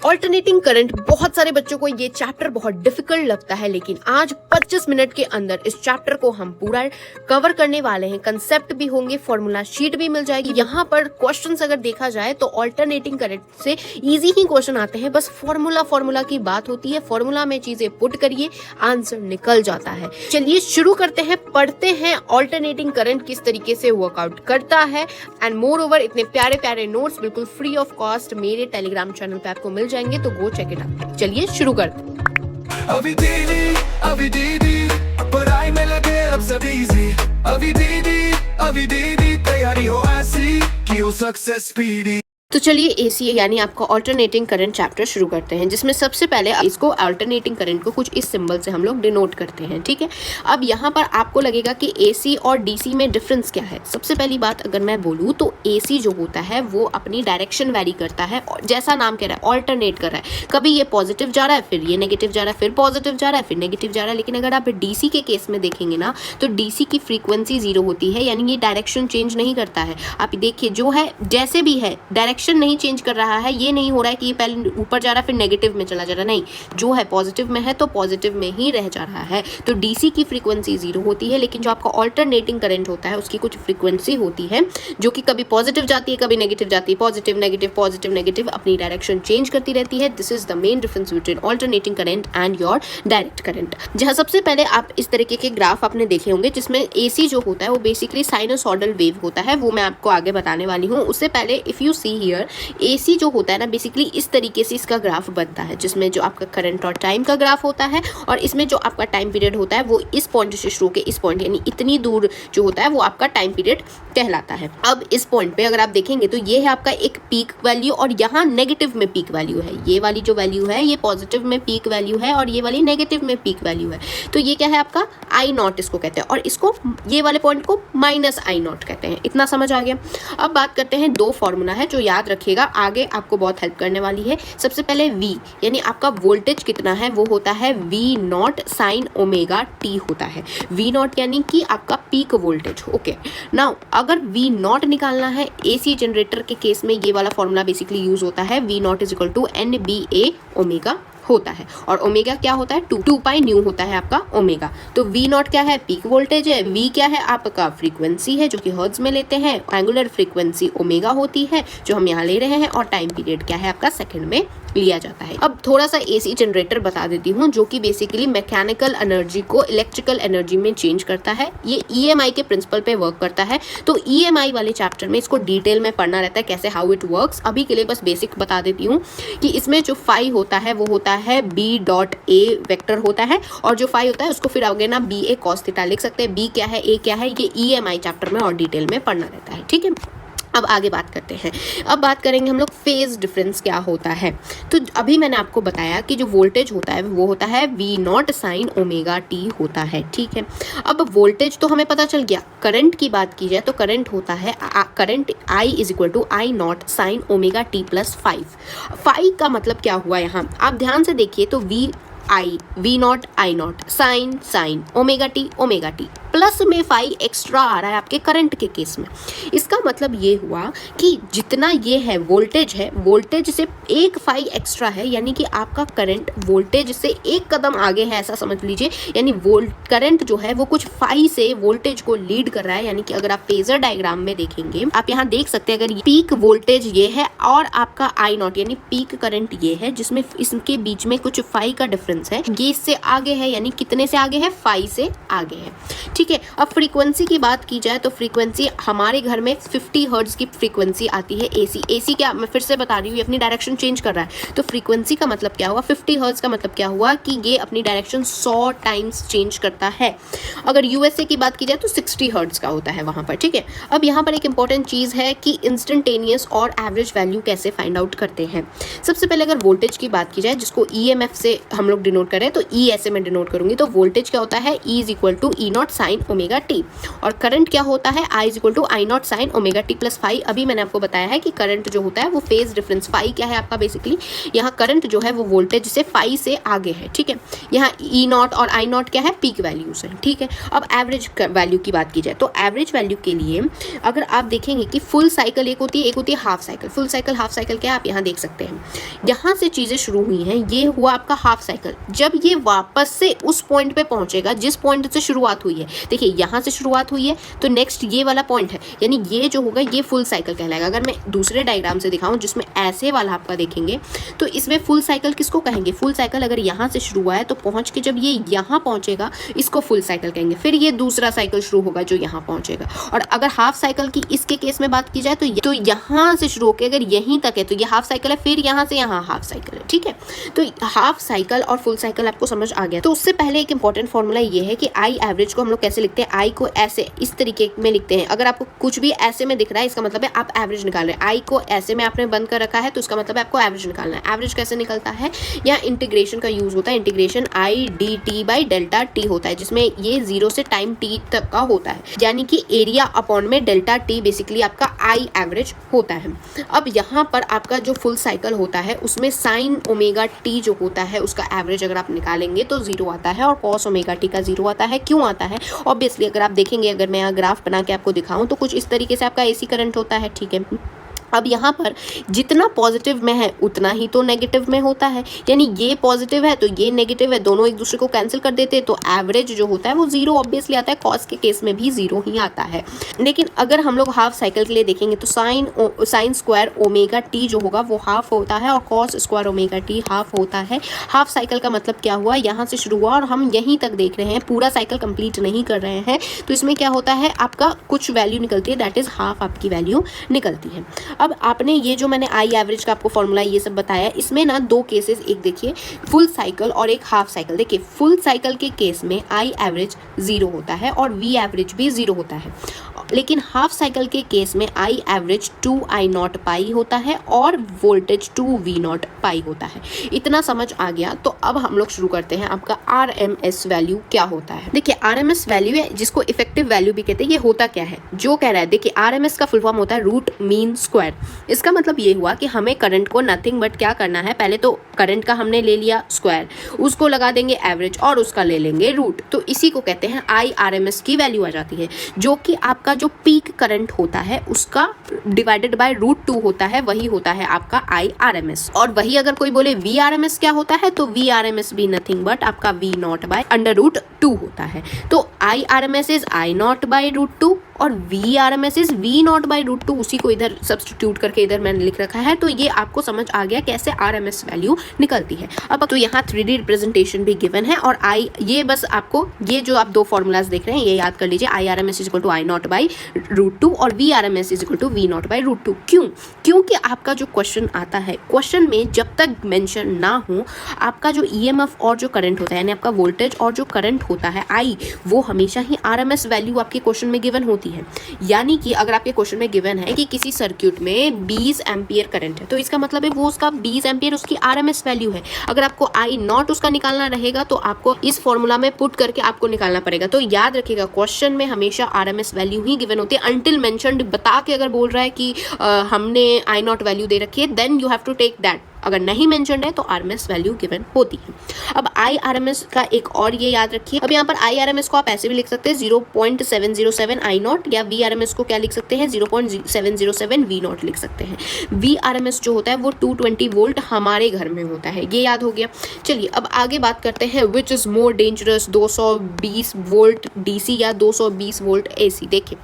Alternating current, बहुत सारे बच्चों को ये चैप्टर बहुत डिफिकल्ट लगता है, लेकिन आज 25 मिनट के अंदर इस चैप्टर को हम पूरा कवर करने वाले हैं। कंसेप्ट भी होंगे, फॉर्मूला शीट भी मिल जाएगी। यहाँ पर क्वेश्चंस अगर देखा जाए तो ऑल्टरनेटिंग करंट से इजी ही क्वेश्चन आते हैं, बस फॉर्मूला की बात होती है। फॉर्मूला में चीजें पुट करिए, आंसर निकल जाता है। चलिए शुरू करते हैं, पढ़ते हैं ऑल्टरनेटिंग करंट किस तरीके से वर्कआउट करता है। एंड मोर ओवर इतने प्यारे प्यारे नोट्स बिल्कुल फ्री ऑफ कॉस्ट मेरे टेलीग्राम चैनल पे आपको मिल जाएंगे, तो गो चेक इट आउट। चलिए शुरू करते हैं। अभी दीदी पढ़ाई में लगे अब सब इजी। अभी दीदी तैयारी हो ऐसी कि हो सक्सेस स्पीडी। तो चलिए एसी यानी आपका ऑल्टरनेटिंग करंट चैप्टर शुरू करते हैं, जिसमें सबसे पहले इसको ऑल्टरनेटिंग करंट को कुछ इस सिंबल से हम लोग डिनोट करते हैं, ठीक है। अब यहाँ पर आपको लगेगा कि एसी और डीसी में डिफरेंस क्या है। सबसे पहली बात अगर मैं बोलूँ तो एसी जो होता है वो अपनी डायरेक्शन वैरी करता है, और जैसा नाम कह रहा है ऑल्टरनेट कर रहा है। कभी ये पॉजिटिव जा रहा है, फिर ये नेगेटिव जा रहा है, फिर पॉजिटिव जा रहा है, फिर नेगेटिव जा रहा है। लेकिन अगर आप डीसी के केस में देखेंगे ना, तो डीसी की फ्रीक्वेंसी 0 होती है, यानी ये डायरेक्शन चेंज नहीं करता है। आप देखिए जो है जैसे भी है, डायरेक्शन नहीं चेंज कर रहा है। ये नहीं हो रहा है कि ये पहले ऊपर जा रहा है फिर नेगेटिव में चला जा रहा है, नहीं, जो है पॉजिटिव में है तो पॉजिटिव में ही रह जा रहा है। तो डीसी की फ्रीक्वेंसी 0 होती है, लेकिन जो आपका ऑल्टरनेटिंग करंट होता है उसकी कुछ फ्रीक्वेंसी होती है जो कि कभी पॉजिटिव जाती है, कभी नेगेटिव जाती है। पॉजिटिव नेगेटिव अपनी डायरेक्शन चेंज करती रहती है। This is the main difference between alternating current and your direct current. जहां सबसे पहले आप इस तरीके के ग्राफ आपने देखे होंगे, जिसमें एसी जो होता है वो बेसिकली साइनोसॉइडल वेव होता है, वो मैं आपको आगे बताने वाली हूँ। उससे पहले if you see here, AC जो होता है ना, बेसिकली इस तरीके से इसका ग्राफ बनता है, जिसमें जो आपका करंट और टाइम का ग्राफ होता है, और इसमें जो आपका टाइम पीरियड होता है वो इस पॉइंट से शुरू के इस पॉइंट, यानी इतनी दूर जो होता है वो आपका टाइम पीरियड कहलाता है। अब इस पॉइंट पे अगर आप देखेंगे तो ये है आपका एक पीक वैल्यू, और यहाँ नेगेटिव में पीक वैल्यू है। ये वाली जो वैल्यू है ये पॉजिटिव में पीक वैल्यू है, और ये वाली नेगेटिव में पीक वैल्यू है। तो ये क्या है आपका आई नॉट इसको कहते हैं, और इसको ये वाले पॉइंट को माइनस आई नॉट कहते हैं। इतना समझ आ गया। अब बात करते हैं, दो फॉर्मूला है जो याद रखिएगा, आगे आपको बहुत हेल्प करने वाली है। सबसे पहले V यानी आपका वोल्टेज कितना है, वो होता है V not sine omega T होता है। V नॉट यानी कि आपका पीक वोल्टेज। ओके, नाउ अगर V नॉट निकालना है AC जनरेटर के केस में, ये वाला फॉर्मूला बेसिकली यूज होता है। V not is equal to NBA omega होता है, और ओमेगा क्या होता है, 2 पाई न्यू होता है आपका ओमेगा। तो V नॉट क्या है, पीक वोल्टेज है। V क्या है, आपका फ्रीक्वेंसी है जो कि हर्ट्ज में लेते हैं। एंगुलर फ्रीक्वेंसी ओमेगा होती है जो हम यहाँ ले रहे हैं, और टाइम पीरियड क्या है आपका सेकंड में लिया जाता है। अब थोड़ा सा AC जनरेटर बता देती हूँ, जो कि बेसिकली मैकेनिकल एनर्जी को इलेक्ट्रिकल एनर्जी में चेंज करता है। ये EMI के प्रिंसिपल पे वर्क करता है। तो EMI वाले चैप्टर में इसको डिटेल में पढ़ना रहता है, कैसे हाउ इट वर्क्स। अभी के लिए बस बेसिक बता देती हूँ कि इसमें जो फाई होता है वो होता है B डॉट A वेक्टर होता है, और जो फाई होता है उसको फिर आगे ना BA cos थीटा लिख सकते हैं। B क्या है, A क्या है, ये EMI चैप्टर में और डिटेल में पढ़ना रहता है, ठीक है। अब आगे बात करते हैं। अब बात करेंगे हम लोग फेज डिफरेंस क्या होता है। तो अभी मैंने आपको बताया कि जो वोल्टेज होता है वो होता है V not sine omega T होता है, ठीक है। अब वोल्टेज तो हमें पता चल गया। करंट की बात की जाए तो करंट होता है current I is equal to I not sine omega t plus 5 का मतलब क्या हुआ यहाँ, आप ध्यान से देखिए तो V not I not sine omega t plus में 5 एक्स्ट्रा आ रहा है आपके करंट के केस में। इसका मतलब ये हुआ कि जितना ये है वोल्टेज से एक 5 एक्स्ट्रा है, यानी कि आपका करंट वोल्टेज से एक कदम आगे है, ऐसा समझ लीजिए। यानी करंट जो है वो कुछ 5 से वोल्टेज को लीड कर रहा है। यानी कि अगर आप फेजर डायग्राम में देखेंगे, आप यहाँ देख सकते हैं, अगर पीक वोल्टेज ये है और आपका आई नॉट यानी पीक करंट ये है, जिसमें इसके बीच में कुछ 5 का डिफरेंस है। ये इससे आगे है, यानी कितने से आगे है, 5 से आगे है, ठीक है। अब फ्रीक्वेंसी की बात की जाए तो फ्रीक्वेंसी हमारे घर में 50 हर्ट्ज की फ्रीक्वेंसी आती है। एसी क्या, मैं फिर से बता रही हूँ, ये अपनी डायरेक्शन चेंज कर रहा है। तो फ्रीक्वेंसी का मतलब क्या हुआ, 50 हर्ट्ज का मतलब क्या हुआ कि ये अपनी डायरेक्शन 100 टाइम्स चेंज करता है। अगर यूएसए की बात की जाए तो 60 हर्ट्ज का होता है वहां पर, ठीक है। अब यहाँ पर एक इंपॉर्टेंट चीज है कि इंस्टेंटेनियस और एवरेज वैल्यू कैसे फाइंड आउट करते हैं। सबसे पहले अगर वोल्टेज की बात की जाए, जिसको EMF से हम लोग डिनोट करें, तो E ऐसे में डिनोट करूंगी, तो वोल्टेज क्या होता है, E is equal to E not sine sine omega t. और करंट क्या होता है, I is equal to I not sine omega t plus phi. अभी मैंने आपको बताया है कि करंट जो होता है वो फेज डिफरेंस, फाई क्या है आपका बेसिकली यहाँ करंट जो है वो वोल्टेज से फाई से आगे है, ठीक है। यहाँ ई नॉट और आई नॉट क्या है, पीक वैल्यूज है, ठीक है। अब एवरेज वैल्यू की बात की जाए तो एवरेज वैल्यू के लिए अगर आप देखेंगे कि फुल साइकिल एक होती है half cycle. Full cycle half cycle क्या आप यहाँ देख सकते हैं, यहाँ से चीज़ें शुरू हुई हैं, ये हुआ आपका हाफ साइकिल। जब ये वापस से उस पॉइंट पे पहुंचेगा जिस पॉइंट से शुरुआत हुई है, देखिए यहाँ से शुरुआत हुई है तो नेक्स्ट ये वाला पॉइंट है, यानी ये जो होगा ये फुल साइकिल कहलाएगा। अगर मैं दूसरे डायग्राम से दिखाऊं जिसमें ऐसे वाला आपका देखेंगे तो इसमें फुल साइकिल किसको कहेंगे, फुल साइकिल अगर यहाँ से शुरू हुआ है तो पहुँच के जब ये यहाँ पहुँचेगा इसको फुल साइकिल कहेंगे। फिर ये दूसरा साइकिल शुरू होगा जो यहाँ पहुँचेगा। और अगर हाफ साइकिल की इसके केस में बात की जाए तो यहाँ से शुरू होकर अगर यहीं तक है तो ये हाफ साइकिल है, फिर यहाँ से यहाँ हाफ साइकिल है, ठीक है। तो हाफ साइकिल और फुल साइकिल आपको समझ आ गया। तो उससे पहले एक इंपॉर्टेंट फॉर्मूला ये है कि आई एवरेज को हम लोग कैसे लिखते हैं, आई को ऐसे इस तरीके में लिखते हैं। अगर आपको कुछ भी ऐसे में दिख रहा है इसका मतलब है आप एवरेज निकाल रहे हैं। आई को ऐसे में आपने बंद कर रखा है तो इसका मतलब है आपको एवरेज निकालना है। एवरेज कैसे निकलता है, यहाँ इंटीग्रेशन का यूज होता है। Integration I D T by delta T होता है, जिसमें ये 0 से टाइम टी तक का होता है, यानी कि एरिया अपॉन में डेल्टा टी बेसिकली आपका आई एवरेज होता है। अब यहाँ पर आपका जो फुल साइकिल होता है उसमें साइन ओमेगा टी जो होता है उसका एवरेज अगर आप निकालेंगे तो 0 आता है और कॉस ओमेगा टी का 0 आता है। क्यों आता है, ऑब्वियसली अगर आप देखेंगे, अगर मैं यहाँ ग्राफ बना के आपको दिखाऊं तो कुछ इस तरीके से आपका एसी करंट होता है, ठीक है। अब यहाँ पर जितना पॉजिटिव में है उतना ही तो नेगेटिव में होता है, यानी ये पॉजिटिव है तो ये नेगेटिव है, दोनों एक दूसरे को कैंसिल कर देते हैं तो एवरेज जो होता है वो 0 ऑब्वियसली आता है। कॉस के केस में भी 0 ही आता है। लेकिन अगर हम लोग हाफ साइकिल के लिए देखेंगे तो साइन स्क्वायर ओमेगा टी जो होगा वो हाफ होता है और cos square omega T half होता है। हाफ साइकिल का मतलब क्या हुआ, यहाँ से शुरू हुआ और हम यहीं तक देख रहे हैं, पूरा साइकिल कंप्लीट नहीं कर रहे हैं, तो इसमें क्या होता है आपका कुछ वैल्यू निकलती है, दैट इज हाफ आपकी वैल्यू निकलती है। अब आपने ये जो मैंने आई एवरेज का आपको फॉर्मूला ये सब बताया, इसमें ना दो केसेस, एक देखिए फुल साइकिल और एक हाफ साइकिल। देखिए फुल साइकिल के केस में आई एवरेज 0 होता है और वी एवरेज भी 0 होता है, लेकिन हाफ साइकिल के केस में आई एवरेज 2 आई नॉट पाई होता है और वोल्टेज 2 वी नॉट पाई होता है। इतना समझ आ गया। तो अब हम लोग शुरू करते हैं, आपका RMS वैल्यू क्या होता है। देखिए RMS वैल्यू है जिसको इफेक्टिव वैल्यू भी कहते हैं। ये होता क्या है, जो कह रहा है, देखिए RMS का फुल फॉर्म होता है रूट मीन स्क्वायर। इसका मतलब ये हुआ कि हमें करंट को नथिंग बट क्या करना है, पहले तो करंट का हमने ले लिया स्क्वायर, उसको लगा देंगे एवरेज और उसका ले लेंगे रूट, तो इसी को कहते हैं IRMS की वैल्यू आ जाती है, जो कि आपका जो पीक करंट होता है उसका डिवाइडेड बाय √2 होता है, वही होता है आपका IRMS। और वही अगर कोई बोले VRMS क्या होता है, तो VRMS भी नथिंग बट आपका V नॉट बाय √2 होता है। तो IRMS is I not by √2 और VRMS is V not by √2, उसी को इधर सब्स्टिट्यूट करके इधर मैंने लिख रखा है। तो ये आपको समझ आ गया कैसे RMS वैल्यू निकलती है। अब तो यहाँ 3D रिप्रेजेंटेशन भी गिवन है और ये बस आपको ये जो आप दो फॉर्मूलाज देख रहे हैं ये याद कर लीजिए, IRMS is equal to I not by √2 और VRMS is equal to V not by √2। क्यों? क्योंकि आपका जो क्वेश्चन आता है, क्वेश्चन में जब तक मेंशन ना हो आपका जो EMF और जो करंट होता है, यानी आपका वोल्टेज और जो करंट होता है I, वो हमेशा ही RMS वैल्यू आपके क्वेश्चन में गिवन होती है। यानी कि अगर आपके क्वेश्चन में गिवन है कि किसी सर्किट में 20 एम्पियर करंट है, तो इसका मतलब है वो उसका 20 एम्पियर उसकी RMS वैल्यू है। अगर आपको I नॉट उसका निकालना रहेगा तो आपको इस फॉर्मूला में पुट करके आपको निकालना पड़ेगा। तो याद रखिएगा क्वेश्चन में हमेशा RMS वैल्यू ही गिवन होती है, अनटिल मेंशन्ड बता के अगर बोल रहा है कि हमने I नॉट वैल्यू दे रखी है, then you have to take that. अगर नहीं मेंशन्ड है तो RMS वैल्यू गिवन होती है। अब IRMS का एक और ये याद रखिए, अब यहाँ पर IRMS को आप ऐसे भी लिख सकते हैं 0.707 I नॉट, या VRMS को क्या लिख सकते हैं 0.707 V नॉट लिख सकते हैं। VRMS जो होता है वो 220 वोल्ट हमारे घर में होता है, ये याद हो गया। चलिए अब आगे बात करते हैं, which is more dangerous, 220 volt DC या 220 वोल्ट AC। देखिए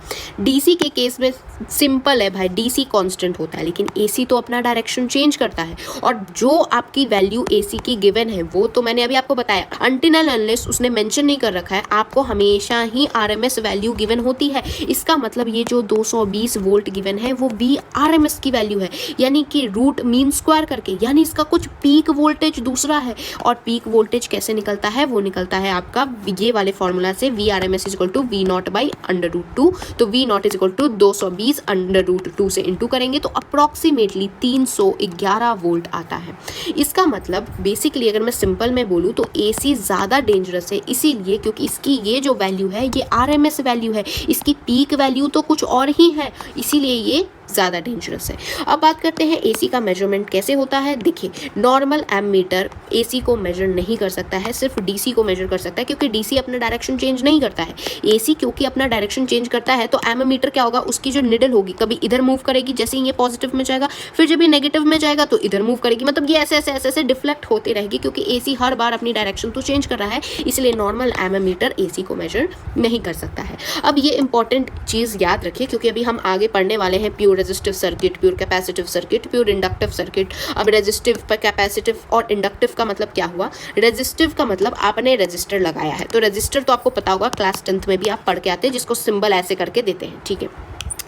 DC के केस में सिंपल है भाई, DC कांस्टेंट होता है, लेकिन AC तो अपना डायरेक्शन चेंज करता है और जो आपकी वैल्यू AC की गिवन है वो तो मैंने अभी आपको बताया, अनटिल एंड अनलेस उसने मेंशन नहीं कर रखा है आपको हमेशा ही RMS वैल्यू गिवन होती है। इसका मतलब ये जो 220 वोल्ट गिवन है वो VRMS की वैल्यू है, यानी कि रूट मीन स्क्वायर करके, यानी इसका कुछ पीक वोल्टेज दूसरा है। और पीक वोल्टेज कैसे निकलता है, वो निकलता है आपका ये वाले फॉर्मूला से, VRMS is equal to V not by √2। तो V not is equal to 220 √2 से इंटू करेंगे तो अप्रॉक्सीमेटली 311 वोल्ट आता है। इसका मतलब बेसिकली अगर मैं सिंपल में बोलूँ तो AC ज़्यादा डेंजरस है, इसीलिए क्योंकि इसकी ये जो वैल्यू है ये RMS वैल्यू है, इसकी पीक वैल्यू तो कुछ और ही है, इसीलिए ये ज़्यादा डेंजरस है। अब बात करते हैं AC का मेजरमेंट कैसे होता है। देखिए, नॉर्मल एमीटर AC को मेजर नहीं कर सकता है, सिर्फ DC को मेजर कर सकता है, क्योंकि DC अपना डायरेक्शन चेंज नहीं करता है। AC क्योंकि अपना डायरेक्शन चेंज करता है, तो एमीटर क्या होगा, उसकी जो निडल होगी कभी इधर मूव करेगी, जैसे ही ये पॉजिटिव में जाएगा, फिर जब ये नेगेटिव में जाएगा तो इधर मूव करेगी, मतलब ये ऐसे ऐसे ऐसे ऐसे डिफ्लेक्ट होती रहेगी, क्योंकि AC हर बार अपनी डायरेक्शन तो चेंज कर रहा है, इसलिए नॉर्मल एमीटर AC को मेजर नहीं कर सकता है। अब ये इंपॉर्टेंट चीज़ याद रखिए, क्योंकि अभी हम आगे पढ़ने वाले हैं pure resistive circuit, pure capacitive circuit, pure inductive circuit. अब रेजिस्टिव पर कैपेसिटिव और इंडक्टिव का मतलब क्या हुआ। रेजिस्टिव का मतलब आपने रेजिस्टर लगाया है, तो रेजिस्टर तो आपको पता होगा, क्लास 10th में भी आप पढ़ के आते हैं, जिसको सिंबल ऐसे करके देते हैं, ठीक है।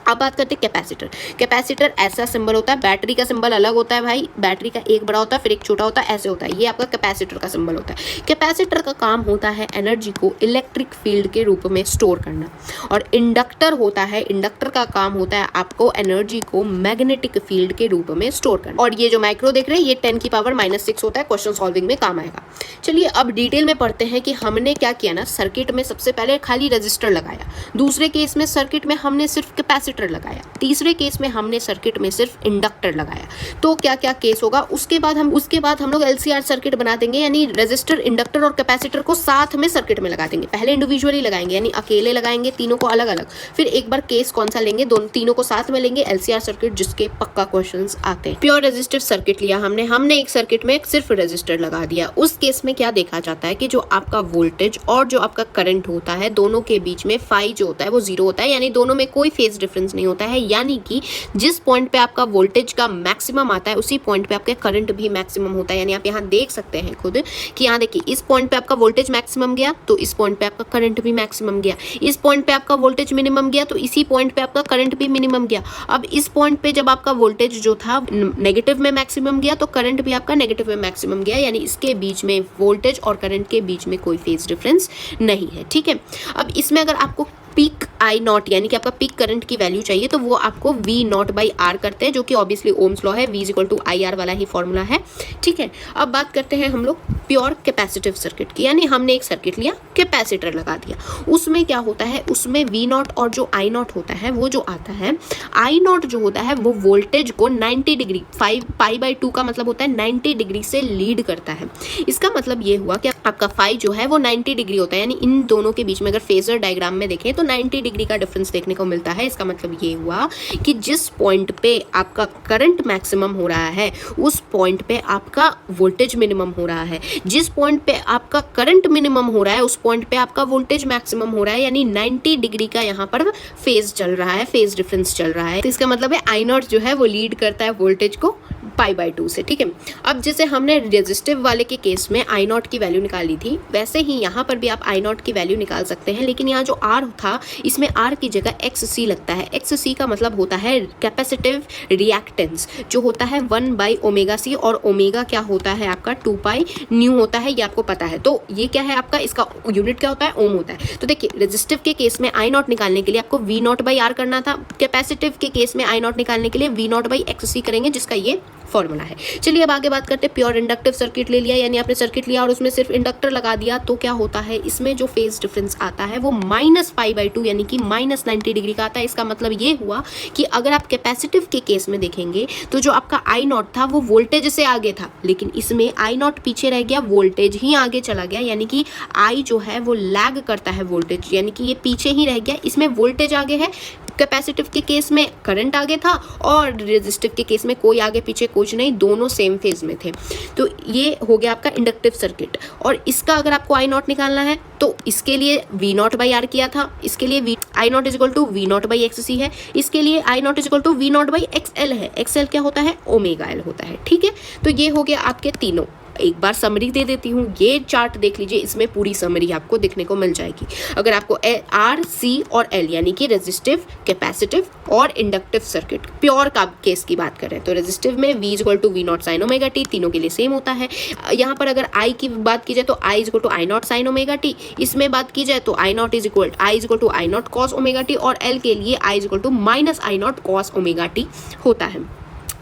अब बात करते हैं कैपेसिटर। कैपेसिटर ऐसा सिंबल होता है, बैटरी का सिंबल अलग होता है भाई, बैटरी का एक बड़ा होता है फिर एक छोटा होता है, ऐसे होता है, ये आपका कैपेसिटर का सिंबल होता है। कैपेसिटर का काम होता है एनर्जी को इलेक्ट्रिक फील्ड के रूप में स्टोर करना, और इंडक्टर होता है, इंडक्टर का काम होता है आपको एनर्जी को मैग्नेटिक फील्ड के रूप में स्टोर करना। और ये जो माइक्रो देख रहे हैं ये 10⁻⁻⁶ होता है, क्वेश्चन सॉल्विंग में काम आएगा। चलिए अब डिटेल में पढ़ते हैं कि हमने क्या किया ना, सर्किट में सबसे पहले खाली रजिस्टर लगाया, दूसरे केस में सर्किट में हमने सिर्फ कैपेसिटर लगाया, तीसरे केस में हमने सर्किट में सिर्फ इंडक्टर लगाया। तो क्या क्या केस होगा, उसके बाद हम लोग LCR सर्किट बना देंगे, यानी रेजिस्टर, इंडक्टर और कैपेसिटर को साथ में सर्किट में लगा देंगे। पहले इंडिविजुअली लगाएंगे, यानी अकेले लगाएंगे तीनों को अलग अलग, फिर एक बार केस कौन सा लेंगे, दोनों तीनों को साथ में लेंगे, LCR सर्किट, जिसके पक्का क्वेश्चंस आते हैं। प्योर रेजिस्टिव सर्किट लिया हमने एक सर्किट में सिर्फ रेजिस्टर लगा दिया। उस केस में क्या देखा जाता है कि जो आपका वोल्टेज और जो आपका करंट होता है, दोनों के बीच में फाई जो होता है वो 0 होता है, यानी दोनों में कोई फेज डिफरेंस नहीं होता है, यानी कि जिस पॉइंट पे आपका वोल्टेज का मैक्सिमम आता है उसी पॉइंट पे आपका करंट भी मैक्सिमम होता है। यानी आप यहाँ देख सकते हैं खुद कि यहाँ देखिए, इस पॉइंट पे आपका वोल्टेज मैक्सिमम गया तो इस पॉइंट पे आपका करंट भी मैक्सिमम गया, इस पॉइंट पे आपका वोल्टेज मिनिमम गया तो इसी पॉइंट पे आपका करंट भी मिनिमम गया। अब इस पॉइंट पे जब आपका वोल्टेज जो था नेगेटिव में मैक्सिमम गया तो करंट भी आपका नेगेटिव में मैक्सिमम गया, यानी इसके बीच में वोल्टेज और करंट के बीच में कोई फेज डिफरेंस नहीं है, ठीक है। अब इसमें अगर आपको पीक I0 यानी कि आपका पीक करंट की वैल्यू चाहिए तो वो आपको V0/R करते हैं, जो कि ऑब्वियसली ओम्स लॉ है, V = IR वाला ही फॉर्मूला है, ठीक है। अब बात करते हैं हम लोग प्योर कैपेसिटिव सर्किट की, यानी हमने एक सर्किट लिया, कैपेसिटर लगा दिया, उसमें क्या होता है, उसमें V0 और जो I0 होता है वो जो आता है, I0 जो होता है वो वोल्टेज को 90 डिग्री, π/2 का मतलब होता है 90 डिग्री से लीड करता है। इसका मतलब ये हुआ कि आपका फाई जो है वो 90 डिग्री होता है, यानी इन दोनों के बीच में अगर फेजर डायग्राम में देखें तो 90 डिग्री का डिफरेंस देखने को मिलता है। इसका मतलब ये हुआ कि जिस पॉइंट पे आपका करंट मैक्सिमम हो रहा है उस पॉइंट पे आपका वोल्टेज मिनिमम हो रहा है, जिस पॉइंट पे आपका करंट मिनिमम हो रहा है उस पॉइंट पे आपका वोल्टेज मैक्सिमम हो रहा है, यानी 90 डिग्री का यहाँ पर फेज चल रहा है, फेज डिफरेंस चल रहा है। तो इसका मतलब है I0 जो है वो लीड करता है वोल्टेज को π/2 से, ठीक है। अब जैसे हमने रेजिस्टिव वाले के केस में I0 की वैल्यू निकाली थी, वैसे ही यहाँ पर भी आप I0 की वैल्यू निकाल सकते हैं, लेकिन यहाँ जो R था इसमें R की जगह XC लगता है। XC का मतलब होता है कैपेसिटिव रिएक्टेंस, जो होता है 1/ωc, और ओमेगा क्या होता है आपका 2π होता है, ये आपको पता है। तो ये क्या है आपका, इसका यूनिट क्या होता है, ओम होता है। तो देखिए, रेजिस्टिव के केस में I0 निकालने के लिए आपको V0/R करना था, कैपेसिटिव के केस में I0 निकालने के लिए V0/XC करेंगे, जिसका ये फॉर्मूला है। चलिए अब आगे बात करते हैं, प्योर इंडक्टिव सर्किट ले लिया, यानी आपने सर्किट लिया और उसमें सिर्फ इंडक्टर लगा दिया, तो क्या होता है, इसमें जो फेज डिफरेंस आता है वो -π/2 यानी कि -90 डिग्री का आता है। इसका मतलब ये हुआ कि अगर आप कैपेसिटिव के केस में देखेंगे तो जो आपका I0 था वो वोल्टेज से आगे था, लेकिन इसमें I0 पीछे रह गया, वोल्टेज ही आगे चला गया, यानी कि I जो है वो लैग करता है वोल्टेज, यानी कि ये पीछे ही रह गया, इसमें वोल्टेज आगे है। कैपेसिटिव के केस में करंट आगे था और रेजिस्टिव के केस में कोई आगे पीछे कुछ नहीं, दोनों सेम फेज में थे। तो ये हो गया आपका इंडक्टिव सर्किट। और इसका अगर आपको I0 निकालना है तो इसके लिए V0/R किया था, इसके लिए I0 = V0/XC है, इसके लिए I0 = V0/XL है। XL क्या होता है, ω/L होता है, ठीक है। तो ये हो गया आपके तीनों। एक बार समरी दे देती हूँ, ये चार्ट देख लीजिए, इसमें पूरी समरी आपको देखने को मिल जाएगी। अगर आपको R, C और L यानी कि रेजिस्टिव, कैपेसिटिव और इंडक्टिव सर्किट प्योर का केस की बात करें तो रेजिस्टिव में V = V0 sin ωt, तीनों के लिए सेम होता है। यहाँ पर अगर I की बात की जाए तो I = I0 sin ωt, इसमें बात की जाए तो I = I0 cos ωt, और L के लिए I = -I0 cos ωt होता है।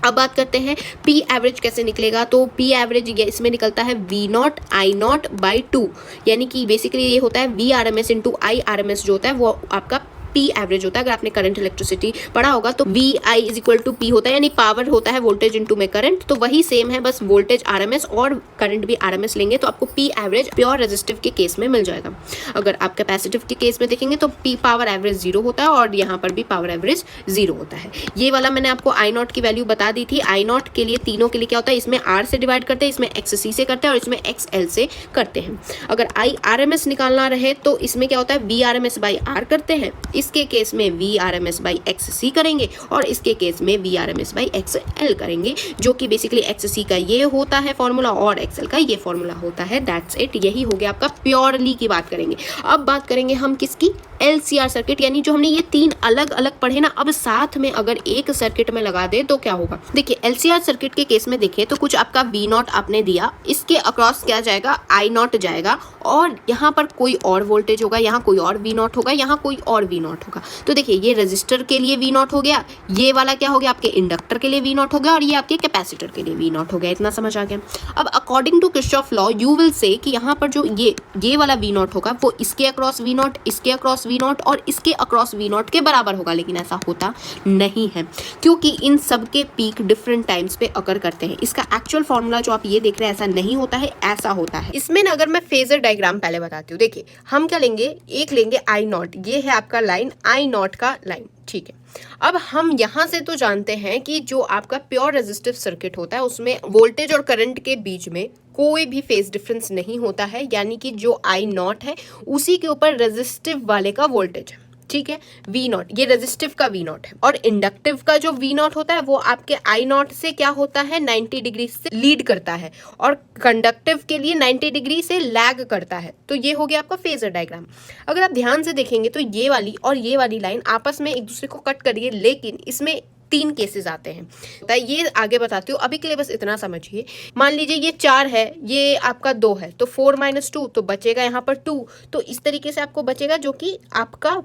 अब बात करते हैं पी एवरेज कैसे निकलेगा। तो पी एवरेज इसमें निकलता है V not I not by 2, यानी कि बेसिकली ये होता है V R M S into I R M S जो होता है वो आपका पी एवरेज होता है। अगर आपने करंट इलेक्ट्रिसिटी पढ़ा होगा तो V I is equal to P होता है, यानी पावर होता है वोल्टेज इनटू में करंट। तो वही सेम है, बस वोल्टेज आरएमएस और करंट भी आरएमएस लेंगे तो आपको पी एवरेज प्योर रेजिस्टिव के केस में मिल जाएगा। अगर आप कैपेसिटिव के केस में देखेंगे तो पी पावर एवरेज 0 होता है और यहाँ पर भी पावर एवरेज 0 होता है। ये वाला मैंने आपको आई नॉट की वैल्यू बता दी थी। आई नॉट के लिए तीनों के लिए क्या होता है, इसमें आर से डिवाइड करते हैं, इसमें एक्स सी से करते हैं और इसमें एक्स एल से करते हैं। अगर आई आर एम एस निकालना रहे तो इसमें क्या होता है, V R M S by R करते हैं, इसके केस में V R M S by X C करेंगे और इसके केस में V R M S by X L करेंगे, जो कि बेसिकली एक्स सी का ये होता है फॉर्मूला और एक्स एल का ये फॉर्मूला होता है। दैट्स इट, यही हो गया आपका प्योरली की बात करेंगे। अब बात करेंगे हम किसकी, LCR सर्किट, यानी जो हमने ये तीन अलग अलग पढ़े ना, अब साथ में अगर एक सर्किट में लगा दे तो क्या होगा। देखिए LCR सर्किट के केस में देखिए तो कुछ आपका V नॉट आपने दिया, इसके अक्रॉस क्या जाएगा, I नॉट जाएगा और यहाँ पर कोई और वोल्टेज होगा, यहाँ कोई और V नॉट होगा, यहाँ कोई और V नॉट होगा। तो देखिए ये रजिस्टर के लिए V नॉट हो गया, ये वाला क्या हो गया आपके इंडक्टर के लिए V नॉट हो गया और ये आपके कैपेसिटर के लिए V नॉट हो गया। इतना समझ आ गया। अब according to Kirchhoff law you will say कि यहाँ पर जो ये वाला V नॉट होगा वो इसके अक्रॉस V नॉट, इसके अक्रॉस V नॉट और इसके अक्रॉस V नॉट के बराबर होगा, लेकिन ऐसा होता नहीं है क्योंकि इन सब के पीक डिफरेंट टाइम्स पे अकर करते हैं। इसका एक्चुअल फॉर्मूला जो आप ये देख रहे हैं ऐसा नहीं होता है, ऐसा होता है। इसमें ना अगर मैं फेजर डायग्राम पहले बताती हूँ, देखिए हम क्या लेंगे, एक लेंगे I नॉट, ये है आपका लाइन I नॉट का लाइन, ठीक है। अब हम यहाँ से तो जानते हैं कि जो आपका प्योर रेजिस्टिव सर्किट होता है उसमें वोल्टेज और करंट के बीच में कोई भी फेज डिफरेंस नहीं होता है, यानी कि जो I नॉट है उसी के ऊपर रेजिस्टिव वाले का वोल्टेज है, ठीक है। V नॉट ये रेजिस्टिव का V नॉट है और इंडक्टिव का जो V नॉट होता है वो आपके I नॉट से क्या होता है, 90 डिग्री से लीड करता है और कंडक्टिव के लिए 90 डिग्री से लैग करता है। तो ये हो गया आपका फेजर डायग्राम। अगर आप ध्यान से देखेंगे तो ये वाली और ये वाली लाइन आपस में एक दूसरे को कट करिए, लेकिन इसमें 3 केसेस आते हैं। ये आगे बताती हूँ, अभी के लिए बस इतना समझिए। मान लीजिए ये 4 है, ये आपका 2 है, तो 4 - 2 तो बचेगा यहाँ पर 2। तो इस तरीके से आपको बचेगा जो कि आपका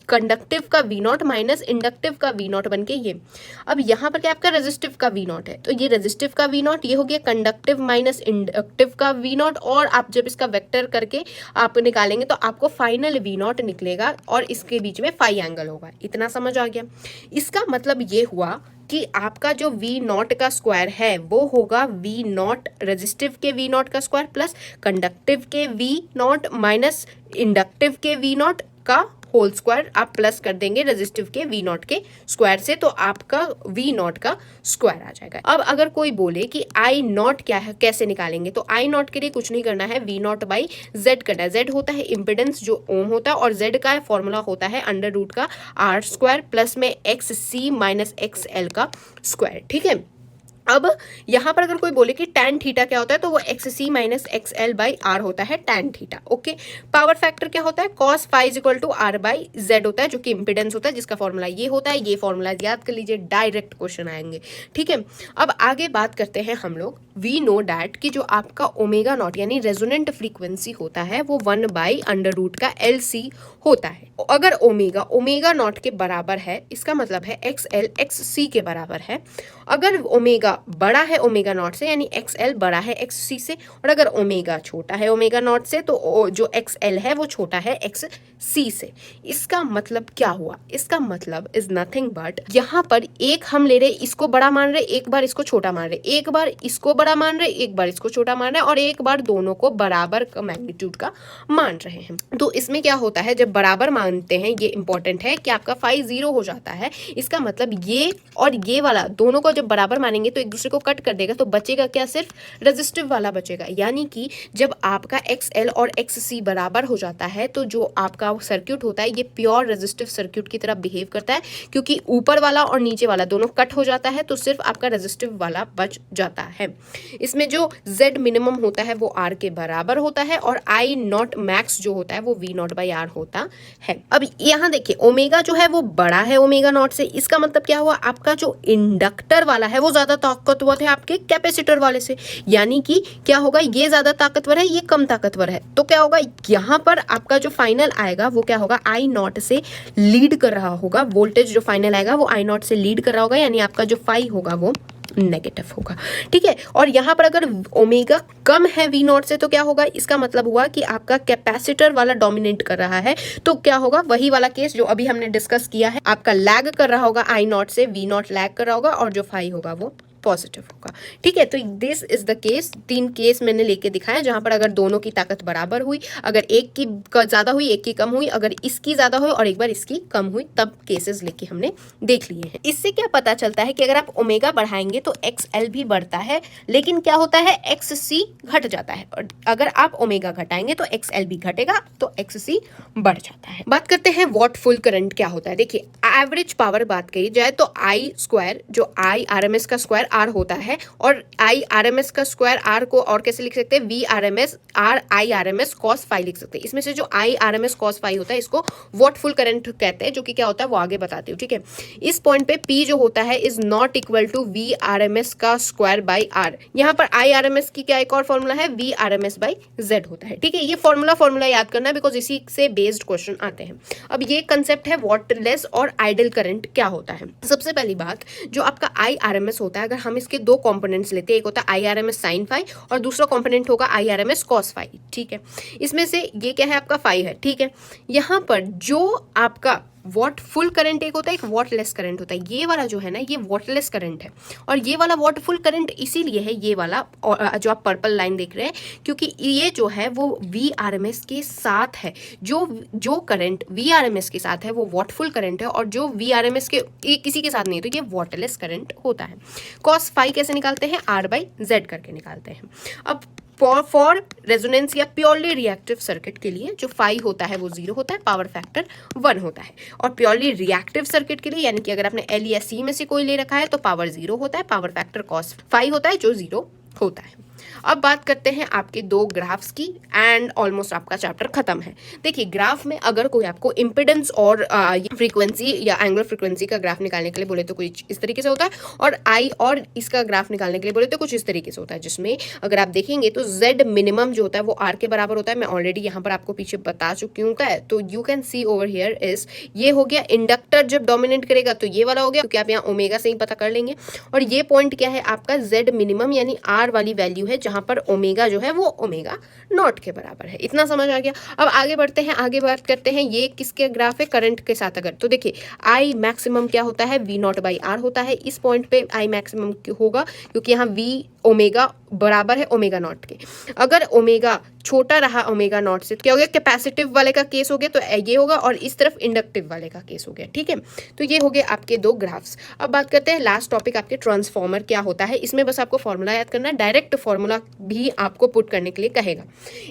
कंडक्टिव का V नॉट माइनस इंडक्टिव का V नॉट बन के ये। अब यहाँ पर क्या आपका रेजिस्टिव का V नॉट है, तो ये रेजिस्टिव का V नॉट, ये हो गया कंडक्टिव माइनस इंडक्टिव का V नॉट और आप जब इसका वेक्टर करके आप निकालेंगे तो आपको फाइनल V नॉट निकलेगा और इसके बीच में फाई एंगल होगा। इतना समझ आ गया। इसका मतलब ये हुआ कि आपका जो V नॉट का स्क्वायर है वो होगा V नॉट रेजिस्टिव के V नॉट का स्क्वायर प्लस कंडक्टिव के V नॉट माइनस इंडक्टिव के V नॉट का होल स्क्वायर आप प्लस कर देंगे रेजिस्टिव के V नॉट के स्क्वायर से, तो आपका V नॉट का स्क्वायर आ जाएगा। अब अगर कोई बोले कि I नॉट क्या है, कैसे निकालेंगे, तो I नॉट के लिए कुछ नहीं करना है, V नॉट बाई Z करना है। Z होता है इम्पिडेंस जो ओम होता है और Z का फॉर्मूला होता है अंडर रूट का R स्क्वायर प्लस में XC माइनस XL का स्क्वायर, ठीक है। अब यहाँ पर अगर कोई बोले कि tan थीटा क्या होता है, तो वो XC minus XL by R होता है tan theta, okay. Power factor क्या होता है, cos phi is equal to R by Z होता है, जो कि इम्पिडेंस होता है, जिसका फॉर्मूला ये होता है। ये फॉर्मूला याद कर लीजिए, डायरेक्ट क्वेश्चन आएंगे, ठीक है। अब आगे बात करते हैं हम लोग। वी नो डैट कि जो आपका ओमेगा नॉट यानी रेजोनेंट फ्रीक्वेंसी होता है वो 1 बाई अंडर रूट का LC होता है। अगर ओमेगा नॉट के बराबर है, इसका मतलब है XL XC के बराबर है। अगर ओमेगा बड़ा है ओमेगा नॉट से यानी XL बड़ा है XC से, और अगर ओमेगा छोटा है ओमेगा नॉट से तो जो XL है वो छोटा है XC से। इसका मतलब क्या हुआ, इसका मतलब इज नथिंग बट यहाँ पर एक हम ले रहे, इसको बड़ा मान रहे, एक बार इसको छोटा मान रहे, एक बार इसको बड़ा मान रहे, एक बार इसको छोटा मान रहे और एक बार दोनों को बराबर का मैग्नीट्यूड का मान रहे हैं। तो इसमें क्या होता है, जब बराबर मानते हैं, ये इंपॉर्टेंट है कि आपका फाई 0 हो जाता है। इसका मतलब ये और ये वाला दोनों को जब बराबर मानेंगे तो एक दूसरे को कट कर देगा, तो बचेगा क्या, सिर्फ रेजिस्टिव वाला बचेगा। यानी कि जब आपका XL और XC बराबर हो जाता है तो जो आपका सर्किट होता है ये प्योर रेजिस्टिव सर्किट की तरह बिहेव करता है, क्योंकि ऊपर वाला और नीचे वाला दोनों कट हो जाता है तो सिर्फ आपका रेजिस्टिव वाला बच जाता है। इसमें जो Z मिनिमम होता है वो R के बराबर होता है और I नॉट मैक्स जो होता है वो V नॉट बाई R होता है। अब यहाँ देखिए ओमेगा जो है वो बड़ा है ओमेगा नॉट से, इसका मतलब क्या हुआ, आपका जो इंडक्टर वाला है वो ज्यादा ताकतवर है आपके कैपेसिटर वाले से। यानी कि क्या होगा, ये ज्यादा ताकतवर है ये कम ताकतवर है, तो क्या होगा यहाँ पर आपका जो फाइनल आएगा वो क्या होगा, I नॉट से लीड कर रहा होगा। वोल्टेज जो फाइनल आएगा वो I नॉट से लीड कर रहा होगा, यानी आपका जो फाई होगा वो नेगेटिव होगा, ठीक है। और यहाँ पर अगर ओमेगा कम है वी नॉट से तो क्या होगा, इसका मतलब हुआ कि आपका कैपेसिटर वाला डोमिनेट कर रहा है, तो क्या होगा, वही वाला केस जो अभी हमने डिस्कस किया है, आपका लैग कर रहा होगा आई नॉट से, वी नॉट लैग कर रहा होगा और जो फाई होगा वो पॉजिटिव होगा, ठीक है। तो this is the case, 3 case मैंने लेके दिखाया जहां पर अगर दोनों की ताकत बराबर हुई, अगर एक की ज्यादा हुई एक की कम हुई, अगर इसकी ज्यादा हुई और एक बार इसकी कम हुई, तब केसेस लेके हमने देख लिए हैं। इससे क्या पता चलता है कि अगर आप ओमेगा बढ़ाएंगे तो XL भी बढ़ता है, लेकिन क्या होता है XC घट जाता है, और अगर आप ओमेगा घटाएंगे तो XL भी घटेगा तो XC बढ़ जाता है। बात करते हैं वॉट फुल करंट क्या होता है। देखिए एवरेज पावर बात करी जाए तो आई स्क्वायर, जो आई RMS का स्क्वायर R होता है, और आई RMS का स्क्वायर R को और कैसे लिख सकते हैं, V RMS R I RMS cos phi लिख सकते हैं। इसमें से जो I RMS cos phi होता है इसको वॉट फुल करंट कहते हैं, जो कि क्या होता है वो आगे बताती हूँ, ठीक है। इस पॉइंट पे P जो होता है is not equal to V RMS का स्क्वायर बाई R। यहाँ पर I RMS की क्या एक और फॉर्मूला है, V RMS बाई Z होता है, ठीक है। ये फॉर्मूला याद करना है बिकॉज इसी से बेस्ड क्वेश्चन आते हैं। अब ये कंसेप्ट है वॉटलेस और आइडल करंट क्या होता है। सबसे पहली बात, जो आपका I RMS होता है, अगर हम इसके 2 कंपोनेंट्स लेते हैं, एक होता है I RMS sin phi और दूसरा कंपोनेंट होगा I RMS cos phi, ठीक है। इसमें से ये क्या है, आपका phi है, ठीक है। यहाँ पर जो आपका वॉट फुल करंट एक होता है, एक वॉटलेस करंट होता है। ये वाला जो है ना, ये वॉटलेस करंट है, और ये वाला वॉट फुल करंट इसीलिए है, ये वाला जो आप पर्पल लाइन देख रहे हैं, क्योंकि ये जो है वो V RMS के साथ है। जो करंट V RMS के साथ है वो वॉट फुल करंट है, और जो V RMS के किसी के साथ नहीं है तो ये वॉटलेस करंट होता है। कॉस फाई कैसे निकालते हैं, R/Z करके निकालते हैं। अब फॉर रेजोनेंस या प्योरली रिएक्टिव सर्किट के लिए जो फाई होता है वो 0 होता है, पावर फैक्टर 1 होता है। और प्योरली रिएक्टिव सर्किट के लिए, यानी कि अगर आपने L या C में से कोई ले रखा है तो पावर 0 होता है, पावर फैक्टर कॉस फाई होता है जो 0 होता है। अब बात करते हैं आपके 2 ग्राफ्स की, एंड ऑलमोस्ट आपका चैप्टर खत्म है। देखिए ग्राफ में अगर कोई आपको इम्पिडेंस और फ्रीक्वेंसी या एंगुलर फ्रीक्वेंसी का ग्राफ निकालने के लिए बोले तो कुछ इस तरीके से होता है, और आई और इसका ग्राफ निकालने के लिए बोले तो कुछ इस तरीके से होता है, जिसमें अगर आप देखेंगे तो Z मिनिमम जो होता है वो R के बराबर होता है। मैं ऑलरेडी यहाँ पर आपको पीछे बता चुकी हूँ, तो you can see over here is, ये हो गया इंडक्टर जब डोमिनेट करेगा तो ये वाला हो गया, क्योंकि आप यहाँ ओमेगा से ही पता कर लेंगे। और ये पॉइंट क्या है, आपका Z मिनिमम यानी R वाली वैल्यू है, जहां पर ओमेगा जो है वो ओमेगा नॉट के बराबर है। इतना समझ आ गया। अब आगे बढ़ते हैं, आगे बात करते हैं ये किसके ग्राफ है, करंट के साथ। अगर तो देखिए आई मैक्सिमम क्या होता है, V नॉट बाई R होता है। इस पॉइंट पे आई मैक्सिमम होगा क्योंकि यहाँ V ओमेगा बराबर है ओमेगा नॉट के। अगर ओमेगा छोटा रहा ओमेगा नॉट से तो क्या हो गया, कैपेसिटिव वाले का केस हो गया तो ये होगा, और इस तरफ इंडक्टिव वाले का केस हो गया, ठीक है। तो ये हो गए आपके 2 ग्राफ्स। अब बात करते हैं लास्ट टॉपिक, आपके ट्रांसफॉर्मर क्या होता है। इसमें बस आपको फॉर्मूला याद करना है, डायरेक्ट फॉर्मूला भी आपको पुट करने के लिए कहेगा।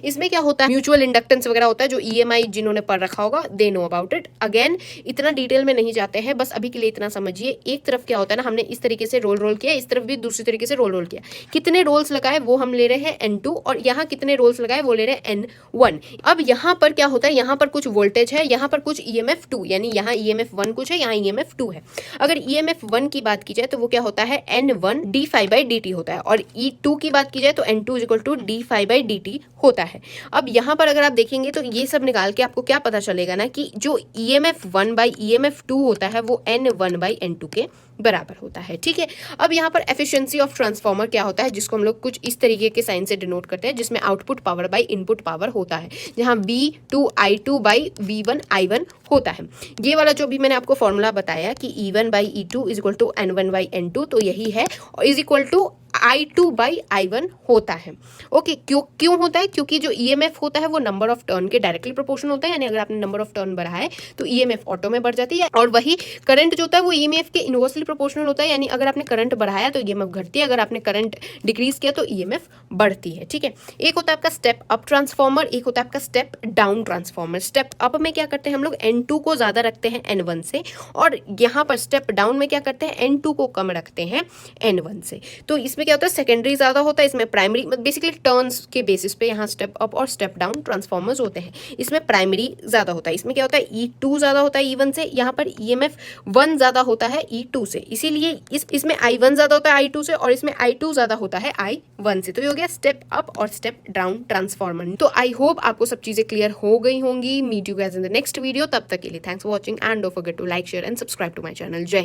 इसमें क्या होता है, म्यूचुअल इंडक्टेंस वगैरह होता है, जो EMI जिन्होंने पढ़ रखा होगा they know about it. Again इतना डिटेल में नहीं जाते हैं, बस अभी के लिए इतना समझिए। एक तरफ क्या होता है ना, हमने इस तरीके से रोल किया, इस तरफ भी दूसरी तरीके से रोल किया। कितने रोल्स लगाए वो हम ले रहे हैं N2, और यहाँ कितने रोल्स लगाए वो ले रहे हैं N1। अब यहाँ पर क्या होता है, यहाँ पर कुछ वोल्टेज है, यहाँ पर कुछ EMF 2, यानी यहाँ EMF 1 कुछ है, यहाँ EMF 2 है। अगर EMF 1 की बात की जाए तो वो क्या होता है, N1 d∅dt होता है, और E2 की बात की जाए तो N2 = d∅dt होता है। अब यहाँ पर अगर आप देखेंगे तो ये सब निकाल के आपको क्या पता चलेगा ना, कि जो EMF 1/EMF 2 होता है वो N1/N2 के बराबर होता है, ठीक है। अब यहाँ पर एफिशिएंसी ऑफ ट्रांसफॉर्मर क्या होता है, जिसको हम लोग कुछ इस तरीके के साइन से डिनोट करते हैं, जिसमें output power by input power होता है, जहाँ V2I2/V1I1 होता है। ये वाला जो भी मैंने आपको फॉर्मूला बताया कि E1/E2 = N1/N2, तो यही है, इज इक्वल टू I2/I1 होता है। ओके, क्यों होता है, क्योंकि जो EMF होता है वो नंबर ऑफ टर्न के डायरेक्टली प्रोपोर्शनल होता है, यानी अगर आपने नंबर ऑफ टर्न बढ़ाए तो EMF ऑटो में बढ़ जाती है, और वही करंट जो होता है वो EMF के इनवर्सली प्रोपोर्शनल होता है, यानी अगर आपने करंट बढ़ाया तो EMF घटती है, अगर आपने करंट डिक्रीज किया तो EMF बढ़ती है, ठीक है। एक होता है आपका स्टेप अप ट्रांसफॉर्मर, एक होता है आपका step down transformer. Step up में क्या करते हैं हम लोग, N2 को ज्यादा रखते हैं N1 से, और यहाँ पर स्टेप डाउन में क्या करते हैं, N2 को कम रखते हैं N1 से। तो इसमें क्या होता है, सेकेंडरी ज्यादा होता है, इसमें प्राइमरी, बेसिकली टर्न्स के बेसिस पे यहाँ स्टेप अप और स्टेप डाउन ट्रांसफॉर्मर्स होते हैं। इसमें प्राइमरी ज्यादा होता है, इसमें क्या होता है E2 ज्यादा होता है E1 से, यहाँ पर EMF 1 ज्यादा होता है E2 से, इसीलिए इसमें I1 ज्यादा होता है I2 से, और इसमें I2 ज्यादा होता है I1 से। तो ये हो गया स्टेप अप और स्टेप डाउन ट्रांसफॉर्मर। तो आई होप आपको सब चीजें क्लियर हो गई होंगी। Meet you guys in the next video, तब तक के लिए thanks for watching and don't forget to like, share and subscribe to my channel. जय